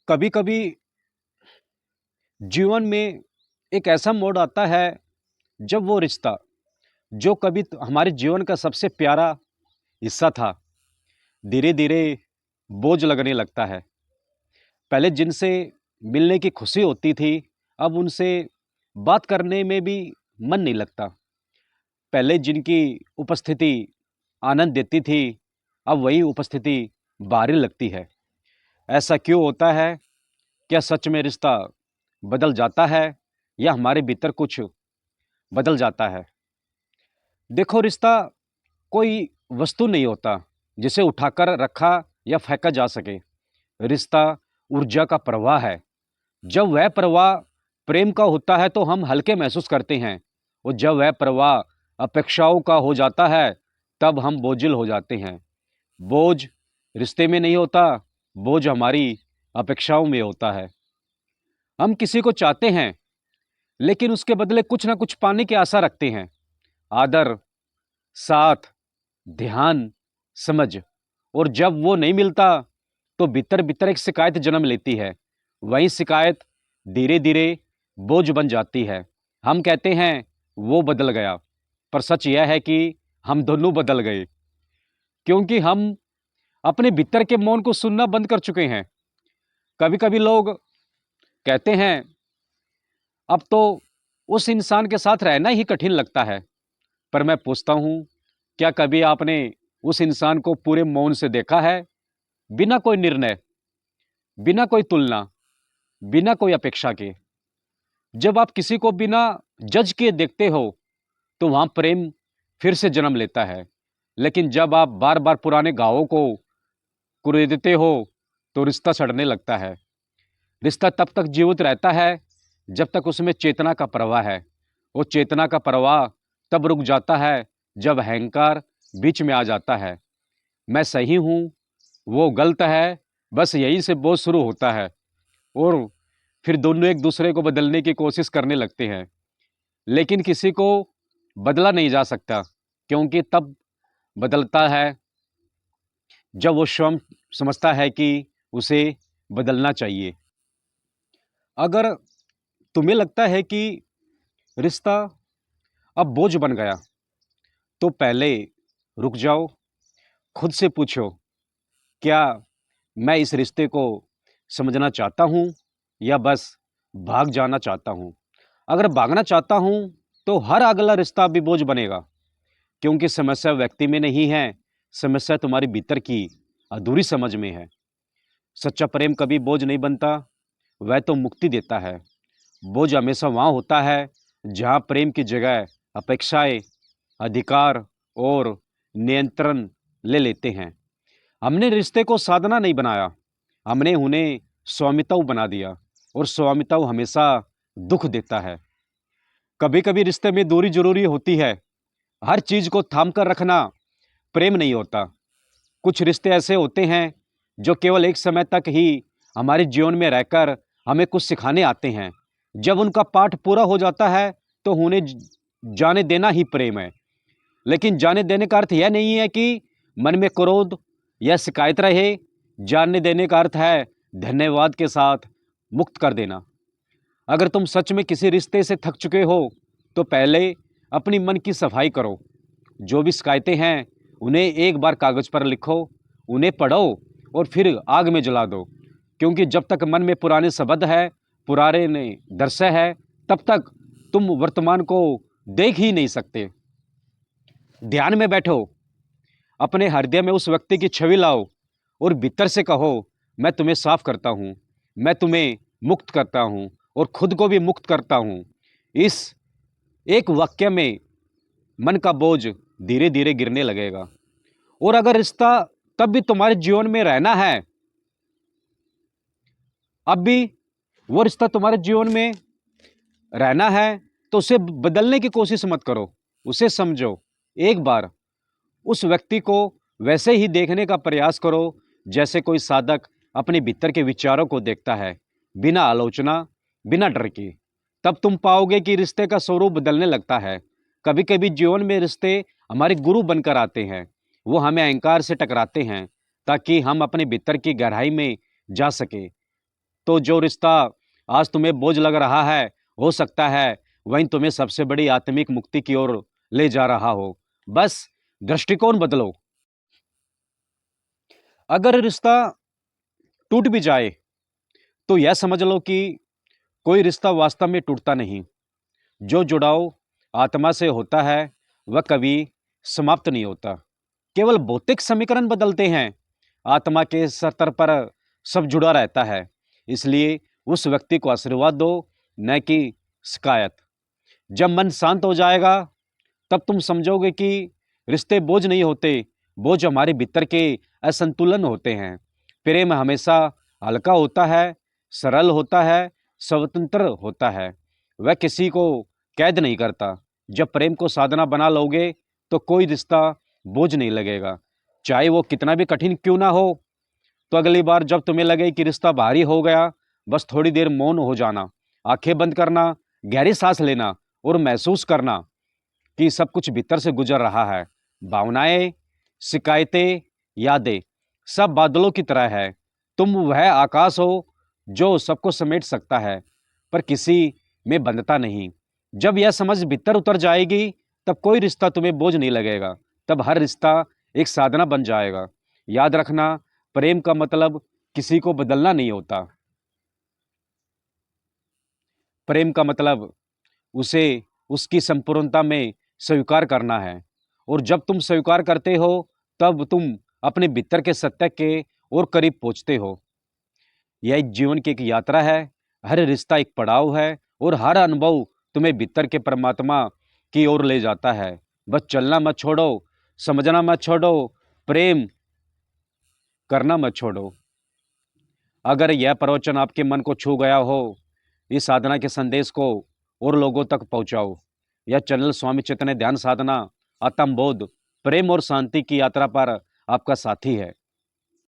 कभी कभी जीवन में एक ऐसा मोड़ आता है जब वो रिश्ता जो कभी हमारे जीवन का सबसे प्यारा हिस्सा था, धीरे धीरे बोझ लगने लगता है। पहले जिनसे मिलने की खुशी होती थी, अब उनसे बात करने में भी मन नहीं लगता। पहले जिनकी उपस्थिति आनंद देती थी, अब वही उपस्थिति भारी लगती है। ऐसा क्यों होता है? क्या सच में रिश्ता बदल जाता है या हमारे भीतर कुछ बदल जाता है? देखो, रिश्ता कोई वस्तु नहीं होता जिसे उठाकर रखा या फेंका जा सके। रिश्ता ऊर्जा का प्रवाह है। जब वह प्रवाह प्रेम का होता है तो हम हल्के महसूस करते हैं, और जब वह प्रवाह अपेक्षाओं का हो जाता है तब हम बोझिल हो जाते हैं। बोझ रिश्ते में नहीं होता, बोझ हमारी अपेक्षाओं में होता है। हम किसी को चाहते हैं लेकिन उसके बदले कुछ ना कुछ पाने की आशा रखते हैं। आदर, साथ, ध्यान, समझ। और जब वो नहीं मिलता तो भीतर भीतर एक शिकायत जन्म लेती है। वही शिकायत धीरे धीरे बोझ बन जाती है। हम कहते हैं वो बदल गया, पर सच यह है कि हम दोनों बदल गए, क्योंकि हम अपने भीतर के मौन को सुनना बंद कर चुके हैं। कभी कभी लोग कहते हैं अब तो उस इंसान के साथ रहना ही कठिन लगता है, पर मैं पूछता हूँ, क्या कभी आपने उस इंसान को पूरे मौन से देखा है? बिना कोई निर्णय, बिना कोई तुलना, बिना कोई अपेक्षा के। जब आप किसी को बिना जज किए देखते हो तो वहां प्रेम फिर से जन्म लेता है। लेकिन जब आप बार बार पुराने घावों को कुरेदते हो तो रिश्ता सड़ने लगता है। रिश्ता तब तक जीवित रहता है जब तक उसमें चेतना का प्रवाह है। वो चेतना का प्रवाह तब रुक जाता है जब अहंकार बीच में आ जाता है। मैं सही हूँ, वो गलत है, बस यहीं से बोझ शुरू होता है। और फिर दोनों एक दूसरे को बदलने की कोशिश करने लगते हैं, लेकिन किसी को बदला नहीं जा सकता, क्योंकि तब बदलता है जब वो स्वयं समझता है कि उसे बदलना चाहिए। अगर तुम्हें लगता है कि रिश्ता अब बोझ बन गया तो पहले रुक जाओ, खुद से पूछो, क्या मैं इस रिश्ते को समझना चाहता हूँ या बस भाग जाना चाहता हूँ? अगर भागना चाहता हूँ तो हर अगला रिश्ता भी बोझ बनेगा, क्योंकि समस्या व्यक्ति में नहीं है, समस्या तुम्हारी भीतर की अधूरी समझ में है। सच्चा प्रेम कभी बोझ नहीं बनता, वह तो मुक्ति देता है। बोझ हमेशा वहाँ होता है जहाँ प्रेम की जगह अपेक्षाएं, अधिकार और नियंत्रण ले लेते हैं। हमने रिश्ते को साधना नहीं बनाया, हमने उन्हें स्वामित्व बना दिया, और स्वामित्व हमेशा दुख देता है। कभी कभी रिश्ते में दूरी जरूरी होती है। हर चीज को थाम कर रखना प्रेम नहीं होता। कुछ रिश्ते ऐसे होते हैं जो केवल एक समय तक ही हमारे जीवन में रहकर हमें कुछ सिखाने आते हैं। जब उनका पाठ पूरा हो जाता है तो उन्हें जाने देना ही प्रेम है। लेकिन जाने देने का अर्थ यह नहीं है कि मन में क्रोध या शिकायत रहे। जानने देने का अर्थ है धन्यवाद के साथ मुक्त कर देना। अगर तुम सच में किसी रिश्ते से थक चुके हो तो पहले अपनी मन की सफाई करो। जो भी शिकायतें हैं उन्हें एक बार कागज पर लिखो, उन्हें पढ़ो और फिर आग में जला दो। क्योंकि जब तक मन में पुराने शब्द है, पुराने ने दर्शय है, तब तक तुम वर्तमान को देख ही नहीं सकते। ध्यान में बैठो, अपने हृदय में उस व्यक्ति की छवि लाओ और भीतर से कहो, मैं तुम्हें साफ करता हूँ, मैं तुम्हें मुक्त करता हूँ और खुद को भी मुक्त करता हूँ। इस एक वाक्य में मन का बोझ धीरे धीरे गिरने लगेगा। और अगर रिश्ता तब भी तुम्हारे जीवन में रहना है, अब भी वो रिश्ता तुम्हारे जीवन में रहना है, तो उसे बदलने की कोशिश मत करो। उसे समझो। एक बार उस व्यक्ति को वैसे ही देखने का प्रयास करो जैसे कोई साधक अपने भीतर के विचारों को देखता है, बिना आलोचना, बिना डर के। तब तुम पाओगे कि रिश्ते का स्वरूप बदलने लगता है। कभी कभी जीवन में रिश्ते हमारे गुरु बनकर आते हैं। वो हमें अहंकार से टकराते हैं ताकि हम अपने भीतर की गहराई में जा सके, तो जो रिश्ता आज तुम्हें बोझ लग रहा है, हो सकता है वहीं तुम्हें सबसे बड़ी आत्मिक मुक्ति की ओर ले जा रहा हो। बस दृष्टिकोण बदलो। अगर रिश्ता टूट भी जाए तो यह समझ लो कि कोई रिश्ता वास्तव में टूटता नहीं। जो जुड़ाव आत्मा से होता है वह कभी समाप्त नहीं होता। केवल भौतिक समीकरण बदलते हैं, आत्मा के स्तर पर सब जुड़ा रहता है। इसलिए उस व्यक्ति को आशीर्वाद दो, न कि शिकायत। जब मन शांत हो जाएगा तब तुम समझोगे कि रिश्ते बोझ नहीं होते, बोझ हमारे भीतर के असंतुलन होते हैं। प्रेम हमेशा हल्का होता है, सरल होता है, स्वतंत्र होता है। वह किसी को कैद नहीं करता। जब प्रेम को साधना बना लोगे तो कोई रिश्ता बोझ नहीं लगेगा, चाहे वो कितना भी कठिन क्यों ना हो। तो अगली बार जब तुम्हें लगे कि रिश्ता भारी हो गया, बस थोड़ी देर मौन हो जाना, आंखें बंद करना, गहरी सांस लेना और महसूस करना कि सब कुछ भीतर से गुजर रहा है। भावनाएं, शिकायतें, यादें सब बादलों की तरह है। तुम वह आकाश हो जो सबको समेट सकता है पर किसी में बंधता नहीं। जब यह समझ भीतर उतर जाएगी तब कोई रिश्ता तुम्हें बोझ नहीं लगेगा। तब हर रिश्ता एक साधना बन जाएगा। याद रखना, प्रेम का मतलब किसी को बदलना नहीं होता। प्रेम का मतलब उसे उसकी संपूर्णता में स्वीकार करना है। और जब तुम स्वीकार करते हो तब तुम अपने भीतर के सत्य के और करीब पहुंचते हो। यह एक जीवन की एक यात्रा है। हर रिश्ता एक पड़ाव है और हर अनुभव तुम्हें भीतर के परमात्मा की ओर ले जाता है। बस चलना मत छोड़ो, समझना मत छोड़ो, प्रेम करना मत छोड़ो। अगर यह प्रवचन आपके मन को छू गया हो, इस साधना के संदेश को और लोगों तक पहुंचाओ। यह चैनल स्वामी चैतन्य ध्यान साधना, आत्म बोध, प्रेम और शांति की यात्रा पर आपका साथी है।